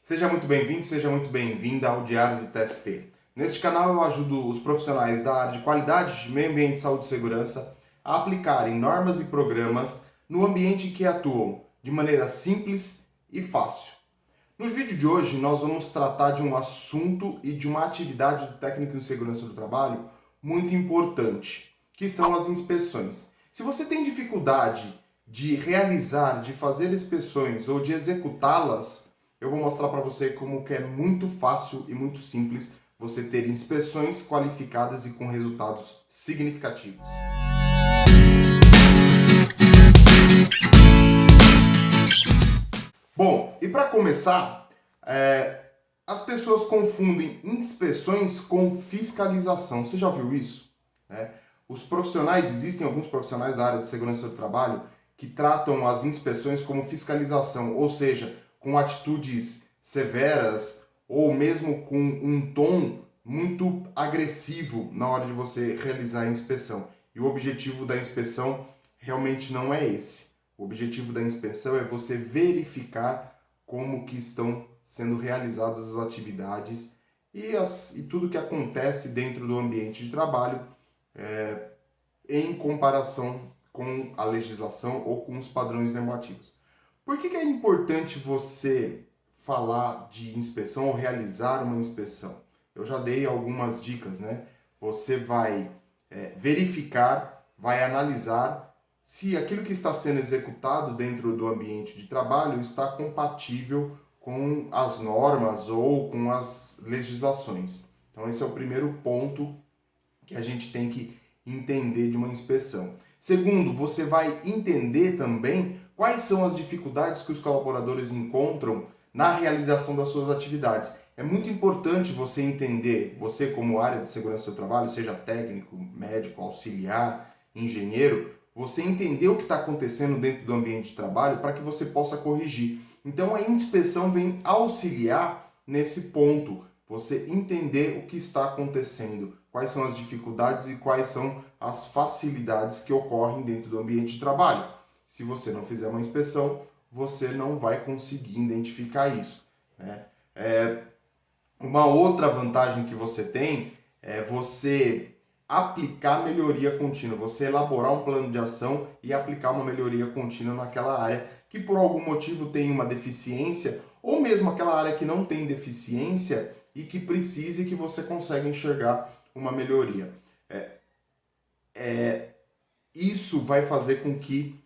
Seja muito bem-vindo, seja muito bem-vinda ao Diário do TST. Neste canal eu ajudo os profissionais da área de qualidade, de meio ambiente, saúde e segurança a aplicarem normas e programas no ambiente em que atuam, de maneira simples e fácil. No vídeo de hoje nós vamos tratar de um assunto e de uma atividade do técnico de segurança do trabalho muito importante, que são as inspeções. Se você tem dificuldade de realizar, de fazer inspeções ou de executá-las, eu vou mostrar para você como que é muito fácil e muito simples você ter inspeções qualificadas e com resultados significativos. Bom, e para começar, as pessoas confundem inspeções com fiscalização. Você já viu isso? Os profissionais, existem alguns profissionais da área de segurança do trabalho que tratam as inspeções como fiscalização, ou seja, com atitudes severas ou mesmo com um tom muito agressivo na hora de você realizar a inspeção. E o objetivo da inspeção realmente não é esse. O objetivo da inspeção é você verificar como que estão sendo realizadas as atividades e tudo que acontece dentro do ambiente de trabalho em comparação com a legislação ou com os padrões normativos. Por que é importante você falar de inspeção ou realizar uma inspeção? Eu já dei algumas dicas, né? Você vai verificar, vai analisar se aquilo que está sendo executado dentro do ambiente de trabalho está compatível com as normas ou com as legislações. Então esse é o primeiro ponto que a gente tem que entender de uma inspeção. Segundo, você vai entender também quais são as dificuldades que os colaboradores encontram na realização das suas atividades. É muito importante você entender, você como área de segurança do trabalho, seja técnico, médico, auxiliar, engenheiro, você entender o que está acontecendo dentro do ambiente de trabalho para que você possa corrigir. Então a inspeção vem auxiliar nesse ponto, você entender o que está acontecendo, quais são as dificuldades e quais são as facilidades que ocorrem dentro do ambiente de trabalho. Se você não fizer uma inspeção, você não vai conseguir identificar isso, né? Uma outra vantagem que você tem é você aplicar melhoria contínua, você elaborar um plano de ação e aplicar uma melhoria contínua naquela área que por algum motivo tem uma deficiência, ou mesmo aquela área que não tem deficiência e que precisa e que você consegue enxergar uma melhoria. Isso vai fazer com que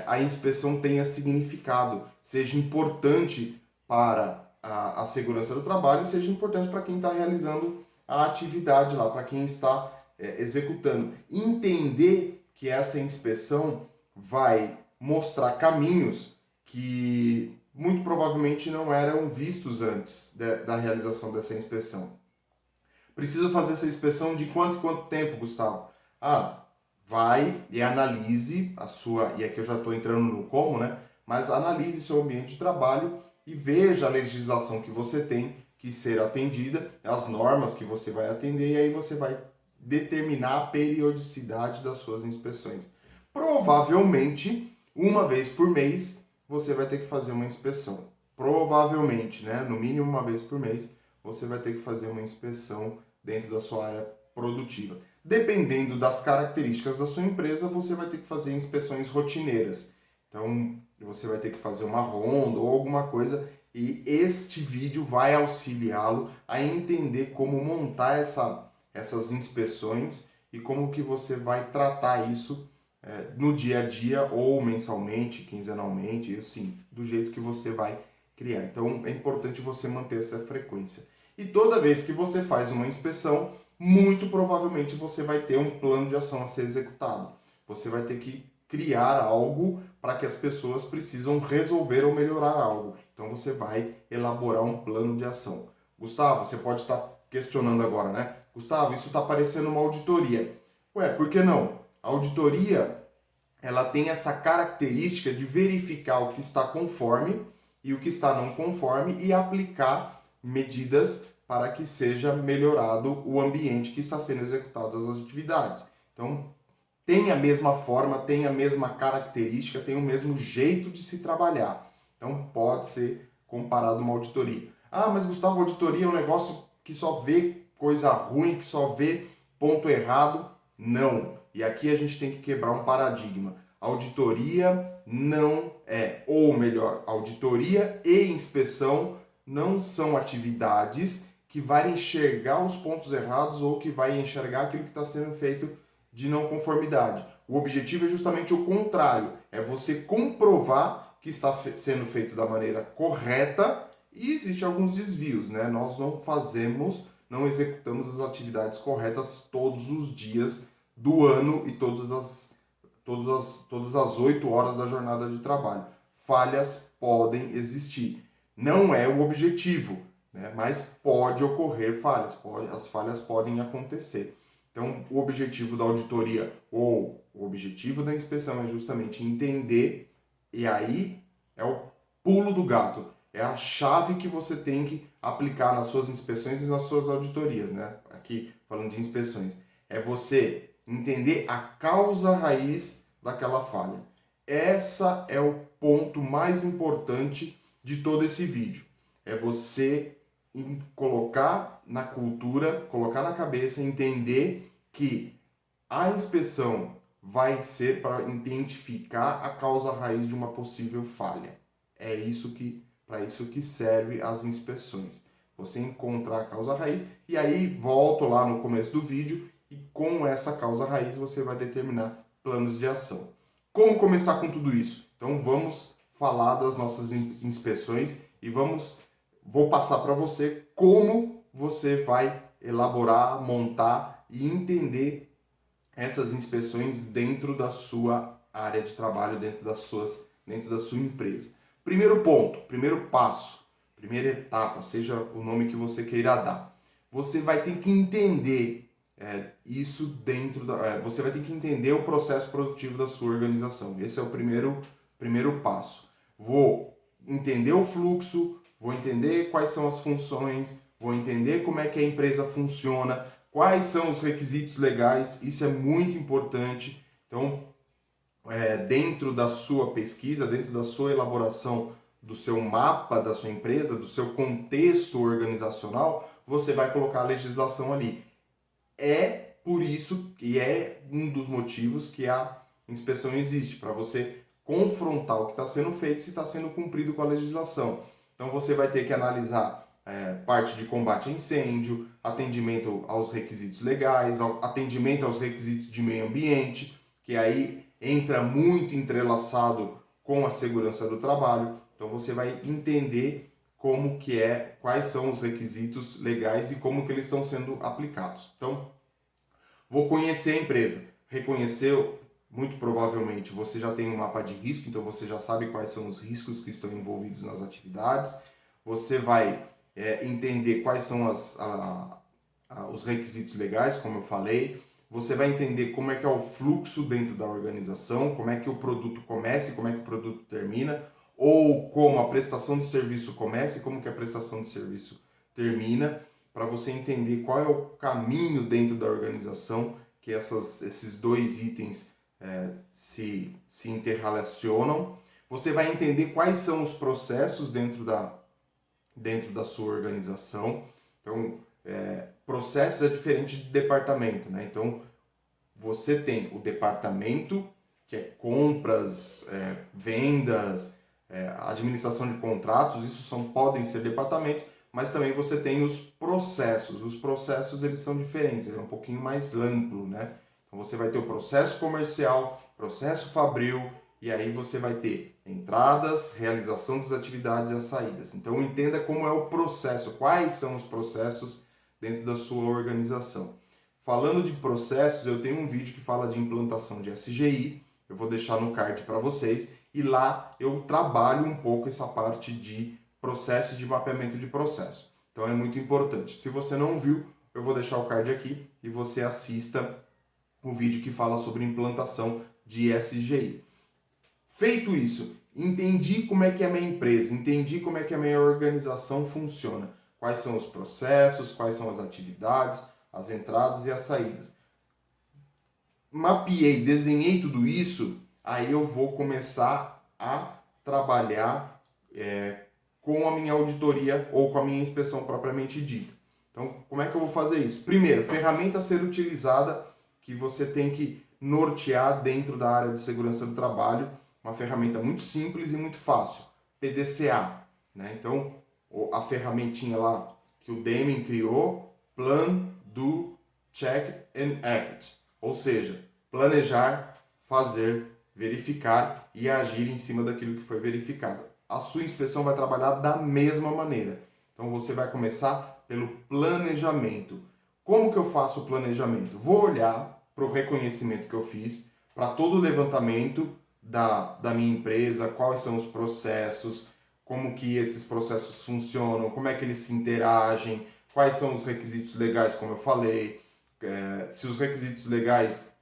a inspeção tenha significado, seja importante para a segurança do trabalho, seja importante para quem está realizando a atividade lá, para quem está executando. Entender que essa inspeção vai mostrar caminhos que muito provavelmente não eram vistos antes da realização dessa inspeção. Preciso fazer essa inspeção de quanto em quanto tempo, Gustavo? Vai e analise a sua, e aqui eu já estou entrando no como, né? Mas analise seu ambiente de trabalho e veja a legislação que você tem que ser atendida, as normas que você vai atender, e aí você vai determinar a periodicidade das suas inspeções. Provavelmente, uma vez por mês, você vai ter que fazer uma inspeção. Provavelmente, né? No mínimo uma vez por mês, você vai ter que fazer uma inspeção dentro da sua área produtiva. Dependendo das características da sua empresa, você vai ter que fazer inspeções rotineiras. Então, você vai ter que fazer uma ronda ou alguma coisa, e este vídeo vai auxiliá-lo a entender como montar essas inspeções e como que você vai tratar isso no dia a dia ou mensalmente, quinzenalmente, assim, do jeito que você vai criar. Então, é importante você manter essa frequência. E toda vez que você faz uma inspeção, muito provavelmente você vai ter um plano de ação a ser executado. Você vai ter que criar algo para que as pessoas precisam resolver ou melhorar algo. Então você vai elaborar um plano de ação. Gustavo, você pode estar questionando agora, né? Gustavo, isso está parecendo uma auditoria. Ué, por que não? A auditoria, ela tem essa característica de verificar o que está conforme e o que está não conforme e aplicar medidas para que seja melhorado o ambiente que está sendo executado as atividades. Então, tem a mesma forma, tem a mesma característica, tem o mesmo jeito de se trabalhar. Então, pode ser comparado a uma auditoria. Ah, mas Gustavo, auditoria é um negócio que só vê coisa ruim, que só vê ponto errado. Não. E aqui a gente tem que quebrar um paradigma. Auditoria não é, ou melhor, auditoria e inspeção não são atividades que vai enxergar os pontos errados ou que vai enxergar aquilo que está sendo feito de não conformidade. O objetivo é justamente o contrário, é você comprovar que está sendo feito da maneira correta e existem alguns desvios, né? Nós não executamos as atividades corretas todos os dias do ano e todas as 8 horas da jornada de trabalho. Falhas podem existir. Não é o objetivo, né? Mas pode ocorrer falhas, as falhas podem acontecer. Então, o objetivo da auditoria ou o objetivo da inspeção é justamente entender, e aí é o pulo do gato, é a chave que você tem que aplicar nas suas inspeções e nas suas auditorias, né? Aqui, falando de inspeções, é você entender a causa raiz daquela falha. Essa é o ponto mais importante de todo esse vídeo. É você colocar na cultura, colocar na cabeça, entender que a inspeção vai ser para identificar a causa raiz de uma possível falha. É isso que, para isso que serve as inspeções. Você encontrar a causa raiz e aí volto lá no começo do vídeo e com essa causa raiz você vai determinar planos de ação. Como começar com tudo isso? Então vamos falar das nossas inspeções e vou passar para você como você vai elaborar, montar e entender essas inspeções dentro da sua área de trabalho, dentro da sua empresa. Primeiro ponto, primeiro passo, primeira etapa, seja o nome que você queira dar. Você vai ter que entender isso você vai ter que entender o processo produtivo da sua organização. Esse é o primeiro passo. Vou entender o fluxo, vou entender quais são as funções, vou entender como é que a empresa funciona, quais são os requisitos legais, isso é muito importante. Então, dentro da sua pesquisa, dentro da sua elaboração do seu mapa da sua empresa, do seu contexto organizacional, você vai colocar a legislação ali. É por isso que é um dos motivos que a inspeção existe, para você confrontar o que está sendo feito se está sendo cumprido com a legislação. Então você vai ter que analisar parte de combate a incêndio, atendimento aos requisitos legais, atendimento aos requisitos de meio ambiente, que aí entra muito entrelaçado com a segurança do trabalho. Então você vai entender quais são os requisitos legais e como que eles estão sendo aplicados. Então, vou conhecer a empresa. Reconheceu, muito provavelmente você já tem um mapa de risco, então você já sabe quais são os riscos que estão envolvidos nas atividades. Você vai entender quais são os requisitos legais, como eu falei. Você vai entender como é que é o fluxo dentro da organização, como é que o produto começa e como é que o produto termina, ou como a prestação de serviço começa e como que a prestação de serviço termina, para você entender qual é o caminho dentro da organização que esses dois itens se interrelacionam. Você vai entender quais são os processos dentro da sua organização. Então, processos é diferente de departamento, né? Então, você tem o departamento, que é compras, vendas, administração de contratos, podem ser departamentos, mas também você tem os processos. Os processos, eles são diferentes, ele é um pouquinho mais amplo, né? Então você vai ter o processo comercial, processo fabril, e aí você vai ter entradas, realização das atividades e as saídas. Então entenda como é o processo, quais são os processos dentro da sua organização. Falando de processos, eu tenho um vídeo que fala de implantação de SGI, eu vou deixar no card para vocês, e lá eu trabalho um pouco essa parte de processo de mapeamento de processo. Então é muito importante. Se você não viu, eu vou deixar o card aqui e você assista o vídeo que fala sobre implantação de SGI. Feito isso, entendi como é que é a minha empresa, entendi como é que a minha organização funciona, quais são os processos, quais são as atividades, as entradas e as saídas. Mapeei, desenhei tudo isso, aí eu vou começar a trabalhar com a minha auditoria ou com a minha inspeção propriamente dita. Então, como é que eu vou fazer isso? Primeiro, ferramenta a ser utilizada que você tem que nortear dentro da área de segurança do trabalho, uma ferramenta muito simples e muito fácil, PDCA, né? Então, a ferramentinha lá que o Deming criou, Plan, Do, Check and Act, ou seja, planejar, fazer, verificar e agir em cima daquilo que foi verificado. A sua inspeção vai trabalhar da mesma maneira. Então você vai começar pelo planejamento. Como que eu faço o planejamento? Vou olhar para o reconhecimento que eu fiz, para todo o levantamento da minha empresa, quais são os processos, como que esses processos funcionam, como é que eles se interagem, quais são os requisitos legais, como eu falei, se os requisitos legais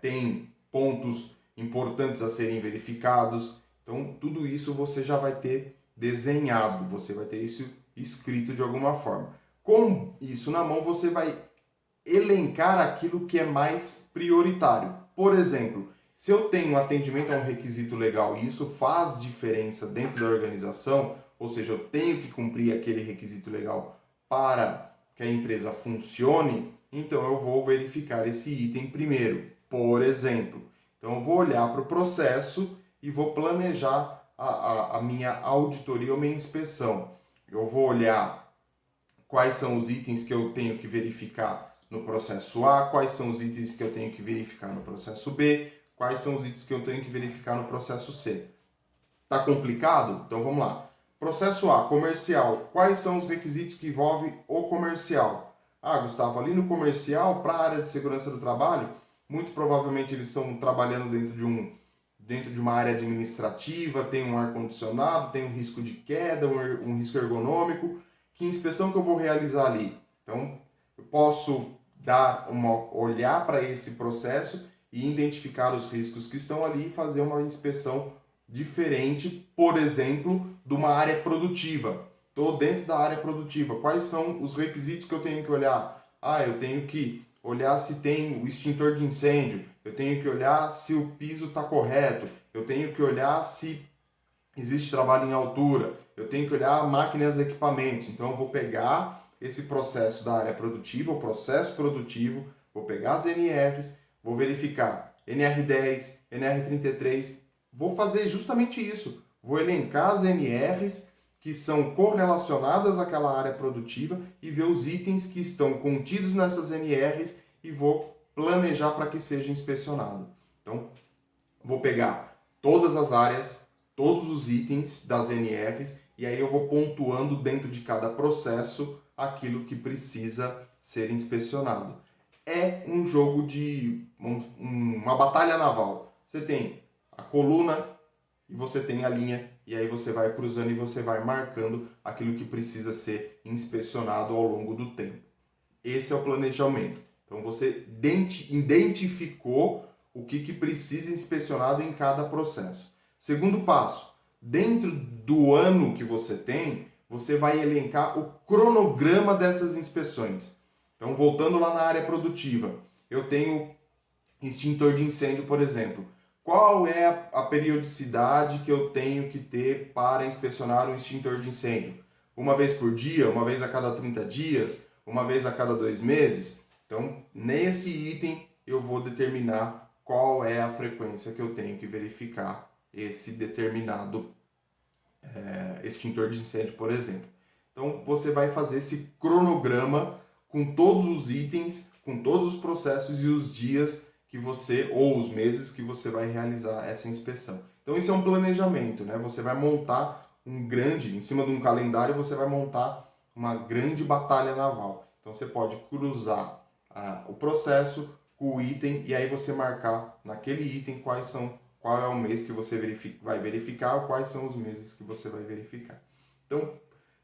têm pontos importantes a serem verificados. Então, tudo isso você já vai ter desenhado, você vai ter isso escrito de alguma forma. Com isso na mão, você vai elencar aquilo que é mais prioritário. Por exemplo, se eu tenho atendimento a um requisito legal e isso faz diferença dentro da organização, ou seja, eu tenho que cumprir aquele requisito legal para que a empresa funcione, então eu vou verificar esse item primeiro. Por exemplo, então eu vou olhar para o processo e vou planejar a minha auditoria ou minha inspeção. Eu vou olhar quais são os itens que eu tenho que verificar no processo A, quais são os itens que eu tenho que verificar no processo B, quais são os itens que eu tenho que verificar no processo C. Tá complicado? Então vamos lá. Processo A, comercial. Quais são os requisitos que envolvem o comercial? Ah, Gustavo, ali no comercial, para a área de segurança do trabalho, muito provavelmente eles estão trabalhando dentro de uma área administrativa, tem um ar-condicionado, tem um risco de queda, um risco ergonômico. Que inspeção que eu vou realizar ali? Então, eu posso olhar para esse processo e identificar os riscos que estão ali e fazer uma inspeção diferente, por exemplo, de uma área produtiva. Estou dentro da área produtiva. Quais são os requisitos que eu tenho que olhar? Ah, eu tenho que olhar se tem o extintor de incêndio, eu tenho que olhar se o piso está correto, eu tenho que olhar se existe trabalho em altura, eu tenho que olhar máquinas e equipamentos. Então eu vou pegar esse processo da área produtiva, o processo produtivo, vou pegar as NRs, vou verificar NR10, NR33, vou fazer justamente isso. Vou elencar as NRs que são correlacionadas àquela área produtiva e ver os itens que estão contidos nessas NRs e vou planejar para que seja inspecionado. Então, vou pegar todas as áreas, todos os itens das NRs e aí eu vou pontuando dentro de cada processo aquilo que precisa ser inspecionado. É um jogo de uma batalha naval. Você tem a coluna e você tem a linha e aí você vai cruzando e você vai marcando aquilo que precisa ser inspecionado ao longo do tempo. Esse é o planejamento. Então você identificou o que precisa inspecionado em cada processo. Segundo passo, dentro do ano que você tem, você vai elencar o cronograma dessas inspeções. Então, voltando lá na área produtiva, eu tenho extintor de incêndio, por exemplo. Qual é a periodicidade que eu tenho que ter para inspecionar um extintor de incêndio? Uma vez por dia, uma vez a cada 30 dias, uma vez a cada 2 meses? Então, nesse item, eu vou determinar qual é a frequência que eu tenho que verificar esse determinado extintor de incêndio, por exemplo. Então, você vai fazer esse cronograma com todos os itens, com todos os processos e os dias que você, ou os meses que você vai realizar essa inspeção. Então, isso é um planejamento, né? Você vai montar em cima de um calendário, você vai montar uma grande batalha naval. Então, você pode cruzar o processo com o item e aí você marcar naquele item qual é o mês que você vai verificar ou quais são os meses que você vai verificar. Então,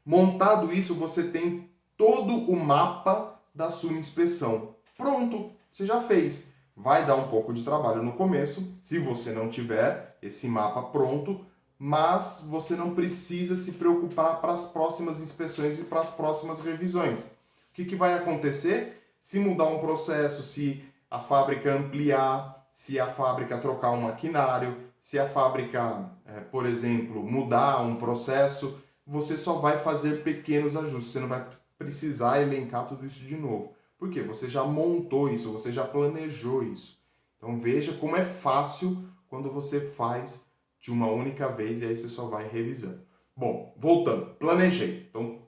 montado isso, você tem todo o mapa da sua inspeção. Pronto, você já fez. Vai dar um pouco de trabalho no começo, se você não tiver esse mapa pronto, mas você não precisa se preocupar para as próximas inspeções e para as próximas revisões. O que vai acontecer? Se mudar um processo, se a fábrica ampliar, se a fábrica trocar um maquinário, Se a fábrica, por exemplo, mudar um processo, você só vai fazer pequenos ajustes, você não vai precisar elencar tudo isso de novo. Por quê? Você já montou isso, você já planejou isso. Então veja como é fácil quando você faz de uma única vez e aí você só vai revisando. Bom, voltando, planejei. Então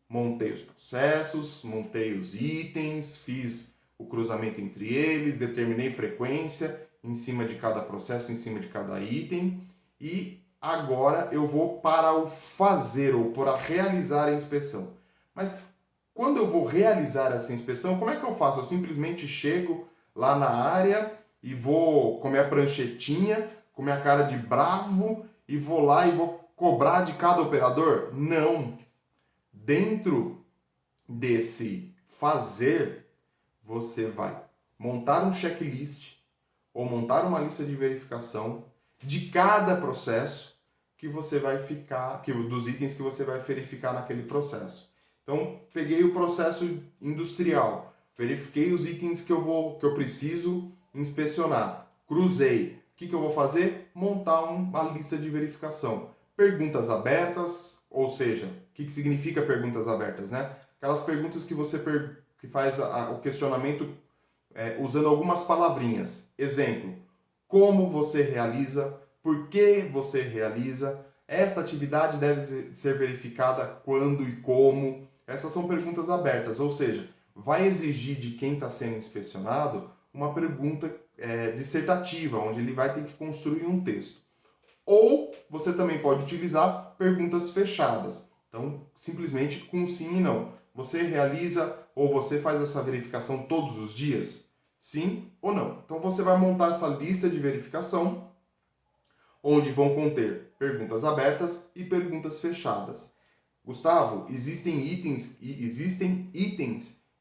montei os processos, montei os itens, fiz o cruzamento entre eles, determinei frequência em cima de cada processo, em cima de cada item e agora eu vou para o fazer ou para realizar a inspeção. Mas quando eu vou realizar essa inspeção, como é que eu faço? Eu simplesmente chego lá na área e vou com a minha pranchetinha, com a minha cara de bravo e vou lá e vou cobrar de cada operador? Não. Dentro desse fazer, você vai montar um checklist ou montar uma lista de verificação de cada processo que você vai ficar, dos itens que você vai verificar naquele processo. Então, peguei o processo industrial, verifiquei os itens que eu preciso inspecionar, cruzei. O que eu vou fazer? Montar uma lista de verificação. Perguntas abertas, ou seja, o que significa perguntas abertas, né? Aquelas perguntas que você que faz o questionamento usando algumas palavrinhas. Exemplo, como você realiza, por que você realiza, esta atividade deve ser verificada quando e como. Essas são perguntas abertas, ou seja, vai exigir de quem está sendo inspecionado uma pergunta dissertativa, onde ele vai ter que construir um texto. Ou você também pode utilizar perguntas fechadas. Então, simplesmente com sim e não. Você realiza ou você faz essa verificação todos os dias? Sim ou não? Então, você vai montar essa lista de verificação, onde vão conter perguntas abertas e perguntas fechadas. Gustavo, existem itens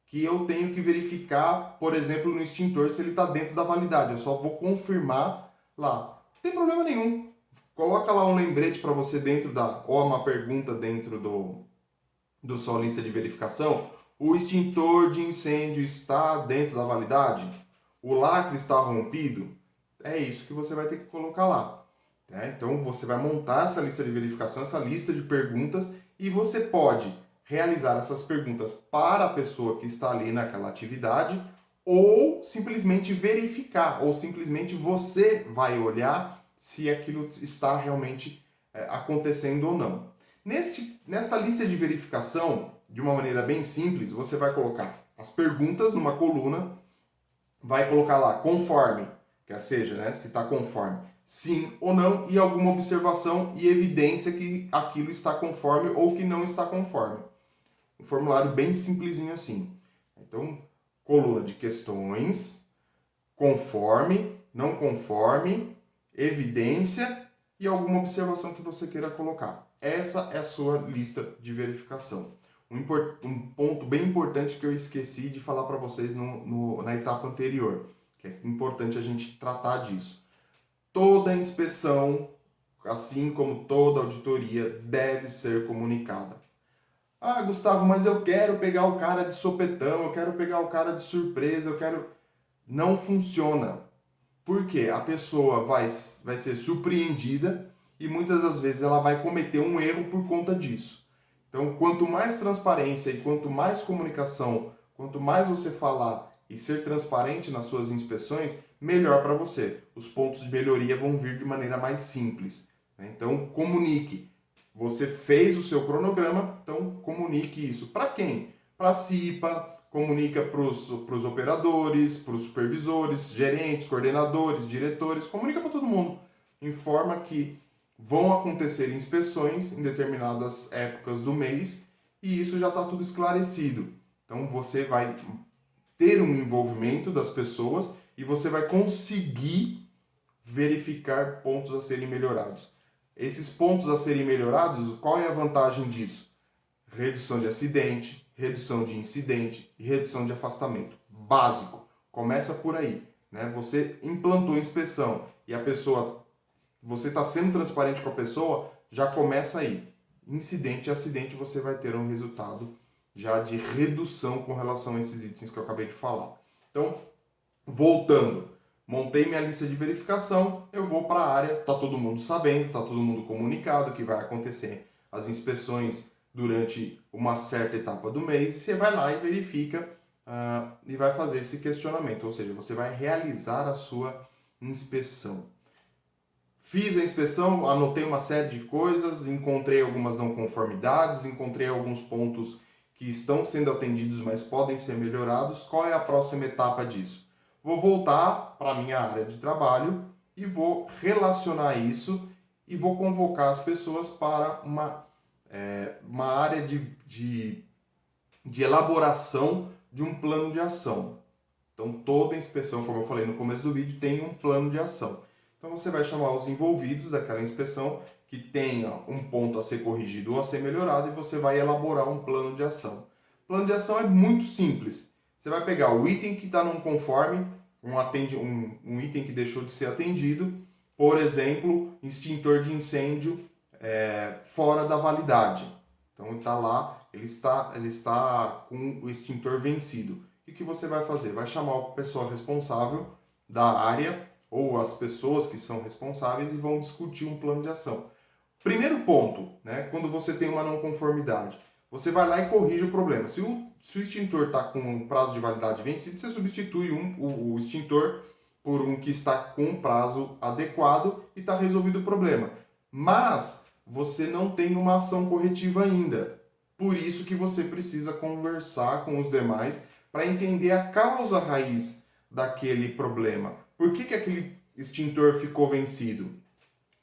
que eu tenho que verificar, por exemplo, no extintor, se ele está dentro da validade. Eu só vou confirmar lá. Não tem problema nenhum. Coloca lá um lembrete para você dentro ou uma pergunta dentro do sua lista de verificação. O extintor de incêndio está dentro da validade? O lacre está rompido? É isso que você vai ter que colocar lá. Né? Então você vai montar essa lista de verificação, essa lista de perguntas e você pode realizar essas perguntas para a pessoa que está ali naquela atividade ou simplesmente verificar, ou simplesmente você vai olhar se aquilo está realmente acontecendo ou não. Nesta lista de verificação, de uma maneira bem simples, você vai colocar as perguntas numa coluna, vai colocar lá conforme, quer seja, né, se está conforme, sim ou não, e alguma observação e evidência que aquilo está conforme ou que não está conforme. Um formulário bem simplesinho assim. Então, coluna de questões, conforme, não conforme, evidência e alguma observação que você queira colocar. Essa é a sua lista de verificação. Um ponto bem importante que eu esqueci de falar para vocês na etapa anterior, que é importante a gente tratar disso. Toda inspeção, assim como toda auditoria, deve ser comunicada. Ah, Gustavo, mas eu quero pegar o cara de sopetão, eu quero pegar o cara de surpresa, eu quero... Não funciona. Porque a pessoa vai ser surpreendida e muitas das vezes ela vai cometer um erro por conta disso. Então, quanto mais transparência e quanto mais comunicação, quanto mais você falar e ser transparente nas suas inspeções, melhor para você. Os pontos de melhoria vão vir de maneira mais simples. Né? Então, comunique. Você fez o seu cronograma, então comunique isso. Para quem? Para a CIPA, comunica para os operadores, para os supervisores, gerentes, coordenadores, diretores, comunica para todo mundo. Informa que vão acontecer inspeções em determinadas épocas do mês e isso já está tudo esclarecido. Então você vai ter um envolvimento das pessoas e você vai conseguir verificar pontos a serem melhorados. Esses pontos a serem melhorados, qual é a vantagem disso? Redução de acidente, redução de incidente e redução de afastamento. Básico. Começa por aí. Né? Você implantou a inspeção e a pessoa, você está sendo transparente com a pessoa, já começa aí. Incidente e acidente, você vai ter um resultado já de redução com relação a esses itens que eu acabei de falar. Então, voltando. Montei minha lista de verificação, eu vou para a área, tá todo mundo sabendo, tá todo mundo comunicado que vai acontecer as inspeções durante uma certa etapa do mês, você vai lá e verifica e vai fazer esse questionamento, ou seja, você vai realizar a sua inspeção. Fiz a inspeção, anotei uma série de coisas, encontrei algumas não conformidades, encontrei alguns pontos que estão sendo atendidos, mas podem ser melhorados. Qual é a próxima etapa disso? Vou voltar para a minha área de trabalho e vou relacionar isso e vou convocar as pessoas para uma área de elaboração de um plano de ação. Então, toda inspeção, como eu falei no começo do vídeo, tem um plano de ação. Então, você vai chamar os envolvidos daquela inspeção que tenha um ponto a ser corrigido ou a ser melhorado e você vai elaborar um plano de ação. O plano de ação é muito simples. Você vai pegar o item que está não conforme, um item que deixou de ser atendido, por exemplo, extintor de incêndio fora da validade. Então, está lá, ele está com o extintor vencido. O que você vai fazer? Vai chamar a pessoa responsável da área ou as pessoas que são responsáveis e vão discutir um plano de ação. Primeiro ponto, né, quando você tem uma não conformidade, você vai lá e corrige o problema. Se o extintor está com um prazo de validade vencido, você substitui o extintor por um que está com um prazo adequado e está resolvido o problema. Mas você não tem uma ação corretiva ainda. Por isso que você precisa conversar com os demais para entender a causa raiz daquele problema. Por que aquele extintor ficou vencido?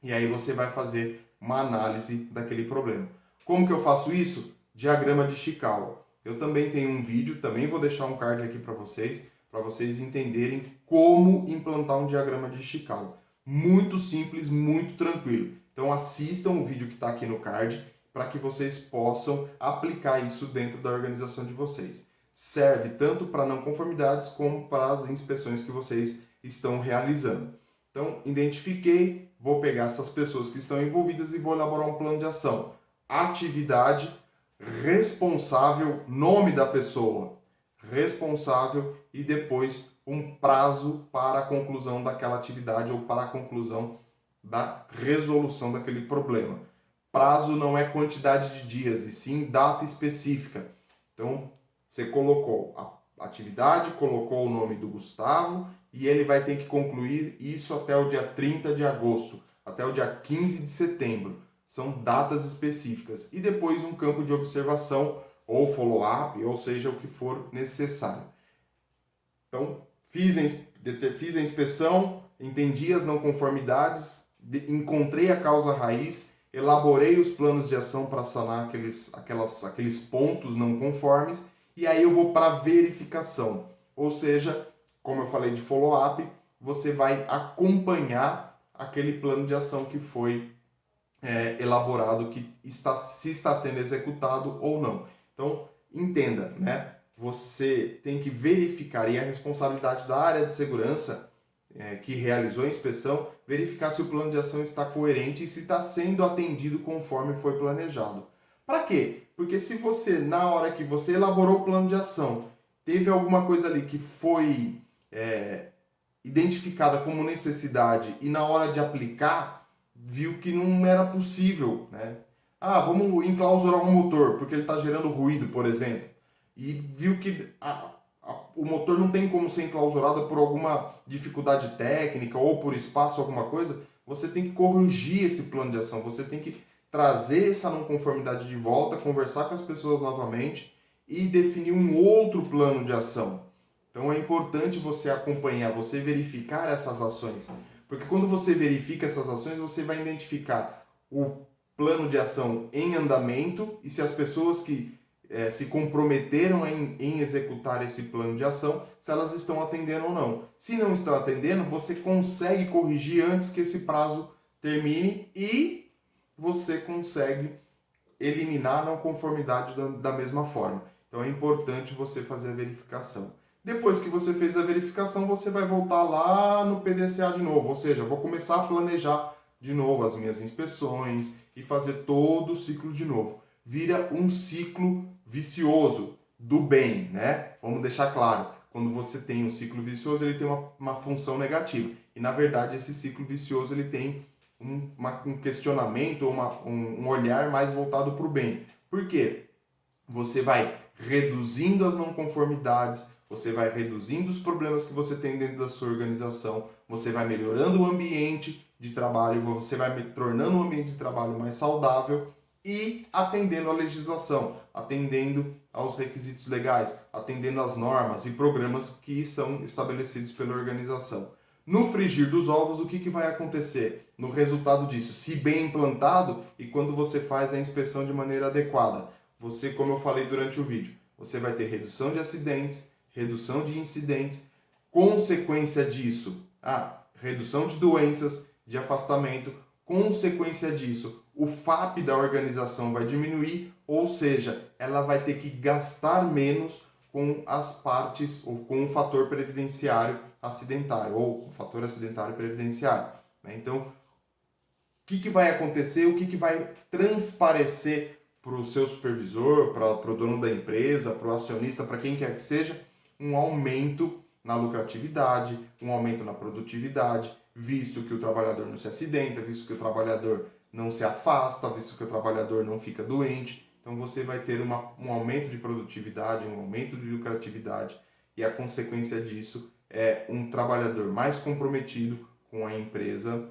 E aí você vai fazer uma análise daquele problema. Como que eu faço isso? Diagrama de Ishikawa. Eu também tenho um vídeo, também vou deixar um card aqui para vocês entenderem como implantar um diagrama de Ishikawa. Muito simples, muito tranquilo. Então assistam o vídeo que está aqui no card para que vocês possam aplicar isso dentro da organização de vocês. Serve tanto para não conformidades como para as inspeções que vocês estão realizando. Então, identifiquei, vou pegar essas pessoas que estão envolvidas e vou elaborar um plano de ação. Atividade, responsável, nome da pessoa, responsável e depois um prazo para a conclusão daquela atividade ou para a conclusão da resolução daquele problema. Prazo não é quantidade de dias, e sim data específica. Então, você colocou a atividade, colocou o nome do Gustavo e ele vai ter que concluir isso até o dia 30 de agosto, até o dia 15 de setembro. São datas específicas. E depois um campo de observação ou follow-up, ou seja, o que for necessário. Então, fiz a inspeção, entendi as não conformidades, encontrei a causa raiz, elaborei os planos de ação para sanar aqueles pontos não conformes, e aí eu vou para a verificação. Ou seja, como eu falei de follow-up, você vai acompanhar aquele plano de ação que foi elaborado, se está sendo executado ou não. Então, entenda, né? Você tem que verificar, e a responsabilidade da área de segurança que realizou a inspeção, verificar se o plano de ação está coerente e se está sendo atendido conforme foi planejado. Para quê? Porque se você, na hora que você elaborou o plano de ação, teve alguma coisa ali que foi identificada como necessidade e na hora de aplicar, viu que não era possível, né? Ah, vamos enclausurar um motor porque ele está gerando ruído, por exemplo. E viu que o motor não tem como ser enclausurado por alguma dificuldade técnica ou por espaço, alguma coisa, você tem que corrigir esse plano de ação, você tem que trazer essa não conformidade de volta, conversar com as pessoas novamente e definir um outro plano de ação. Então é importante você acompanhar, você verificar essas ações, porque quando você verifica essas ações, você vai identificar o plano de ação em andamento e se as pessoas que se comprometeram em executar esse plano de ação, se elas estão atendendo ou não. Se não estão atendendo, você consegue corrigir antes que esse prazo termine e você consegue eliminar a não conformidade da mesma forma. Então é importante você fazer a verificação. Depois que você fez a verificação, você vai voltar lá no PDCA de novo, ou seja, eu vou começar a planejar de novo as minhas inspeções e fazer todo o ciclo de novo. Vira um ciclo vicioso do bem, né? Vamos deixar claro. quando você tem um ciclo vicioso, ele tem uma função negativa. E, na verdade, esse ciclo vicioso ele tem um questionamento, um olhar mais voltado para o bem. Por quê? Você vai reduzindo as não conformidades, você vai reduzindo os problemas que você tem dentro da sua organização, você vai melhorando o ambiente de trabalho, você vai tornando o ambiente de trabalho mais saudável e atendendo à legislação, atendendo aos requisitos legais, atendendo às normas e programas que são estabelecidos pela organização. No frigir dos ovos, o que vai acontecer no resultado disso? Se bem implantado e quando você faz a inspeção de maneira adequada. Você, como eu falei durante o vídeo, você vai ter redução de acidentes, redução de incidentes, consequência disso, redução de doenças, de afastamento, consequência disso, o FAP da organização vai diminuir, ou seja, ela vai ter que gastar menos com as partes ou com o fator previdenciário acidentário ou o fator acidentário previdenciário. Então, o que vai acontecer, o que vai transparecer para o seu supervisor, para o dono da empresa, para o acionista, para quem quer que seja, um aumento na lucratividade, um aumento na produtividade, visto que o trabalhador não se acidenta, visto que o trabalhador não se afasta, visto que o trabalhador não fica doente. Então você vai ter um aumento de produtividade, um aumento de lucratividade e a consequência disso é um trabalhador mais comprometido com a empresa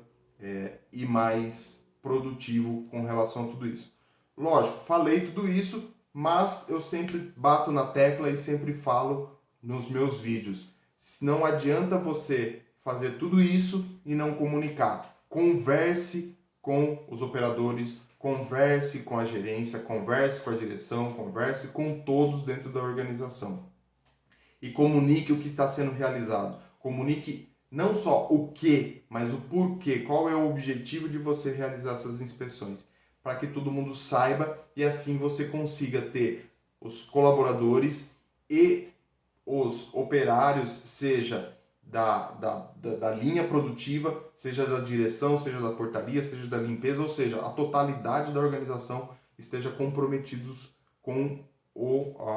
e mais produtivo com relação a tudo isso. Lógico, falei tudo isso, mas eu sempre bato na tecla e sempre falo nos meus vídeos. Não adianta você fazer tudo isso e não comunicar. Converse com os operadores, converse com a gerência, converse com a direção, converse com todos dentro da organização. E comunique o que está sendo realizado. Comunique não só o que, mas o porquê, qual é o objetivo de você realizar essas inspeções, para que todo mundo saiba e assim você consiga ter os colaboradores e os operários, seja da linha produtiva, seja da direção, seja da portaria, seja da limpeza, ou seja, a totalidade da organização esteja comprometidos com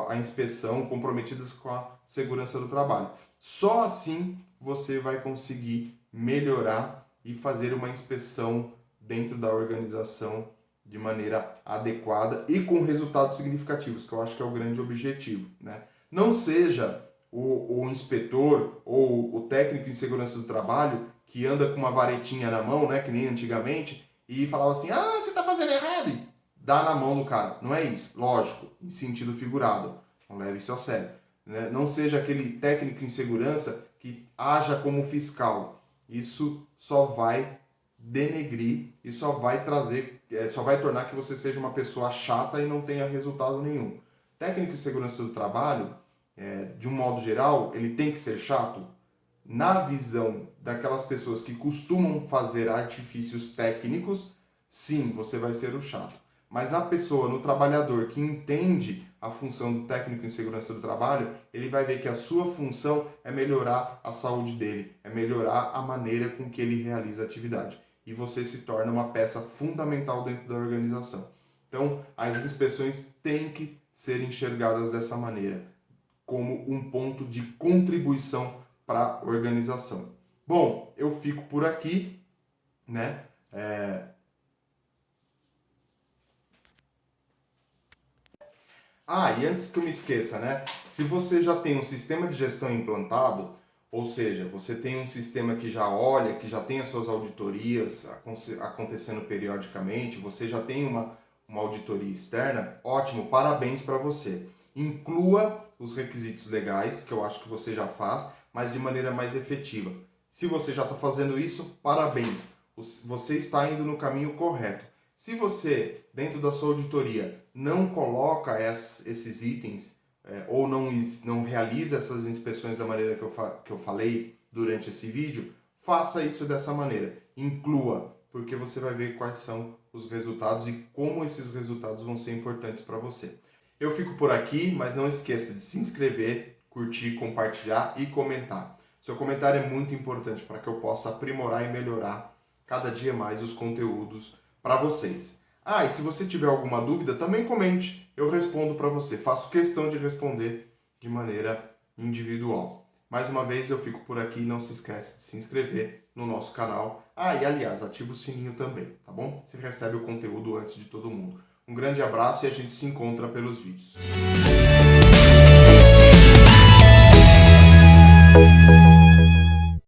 a inspeção, comprometidas com a segurança do trabalho. Só assim você vai conseguir melhorar e fazer uma inspeção dentro da organização de maneira adequada e com resultados significativos, que eu acho que é o grande objetivo, né? Não seja o inspetor ou o técnico em segurança do trabalho que anda com uma varetinha na mão, né, que nem antigamente, e falava assim, você está fazendo errado, e dá na mão do cara. Não é isso, lógico, em sentido figurado, não leve isso a sério, né? Não seja aquele técnico em segurança que haja como fiscal. Isso só vai denegrir e só vai trazer, só vai tornar que você seja uma pessoa chata e não tenha resultado nenhum. Técnico em segurança do trabalho, de um modo geral, ele tem que ser chato? Na visão daquelas pessoas que costumam fazer artifícios técnicos, sim, você vai ser o chato. Mas na pessoa, no trabalhador que entende a função do técnico em segurança do trabalho, ele vai ver que a sua função é melhorar a saúde dele, é melhorar a maneira com que ele realiza a atividade. E você se torna uma peça fundamental dentro da organização. Então, as inspeções têm que ser enxergadas dessa maneira, como um ponto de contribuição para a organização. Bom, eu fico por aqui, né? E antes que eu me esqueça, né? Se você já tem um sistema de gestão implantado, ou seja, você tem um sistema que já olha, que já tem as suas auditorias acontecendo periodicamente, você já tem uma auditoria externa, ótimo, parabéns para você. Inclua os requisitos legais, que eu acho que você já faz, mas de maneira mais efetiva. Se você já está fazendo isso, parabéns, você está indo no caminho correto. Se você, dentro da sua auditoria, não coloca esses itens ou não realiza essas inspeções da maneira que eu falei durante esse vídeo, faça isso dessa maneira. Inclua, porque você vai ver quais são os resultados e como esses resultados vão ser importantes para você. Eu fico por aqui, mas não esqueça de se inscrever, curtir, compartilhar e comentar. Seu comentário é muito importante para que eu possa aprimorar e melhorar cada dia mais os conteúdos para vocês. E se você tiver alguma dúvida, também comente. Eu respondo para você. Faço questão de responder de maneira individual. Mais uma vez eu fico por aqui, não se esquece de se inscrever no nosso canal. E aliás, ativa o sininho também, tá bom? Você recebe o conteúdo antes de todo mundo. Um grande abraço e a gente se encontra pelos vídeos.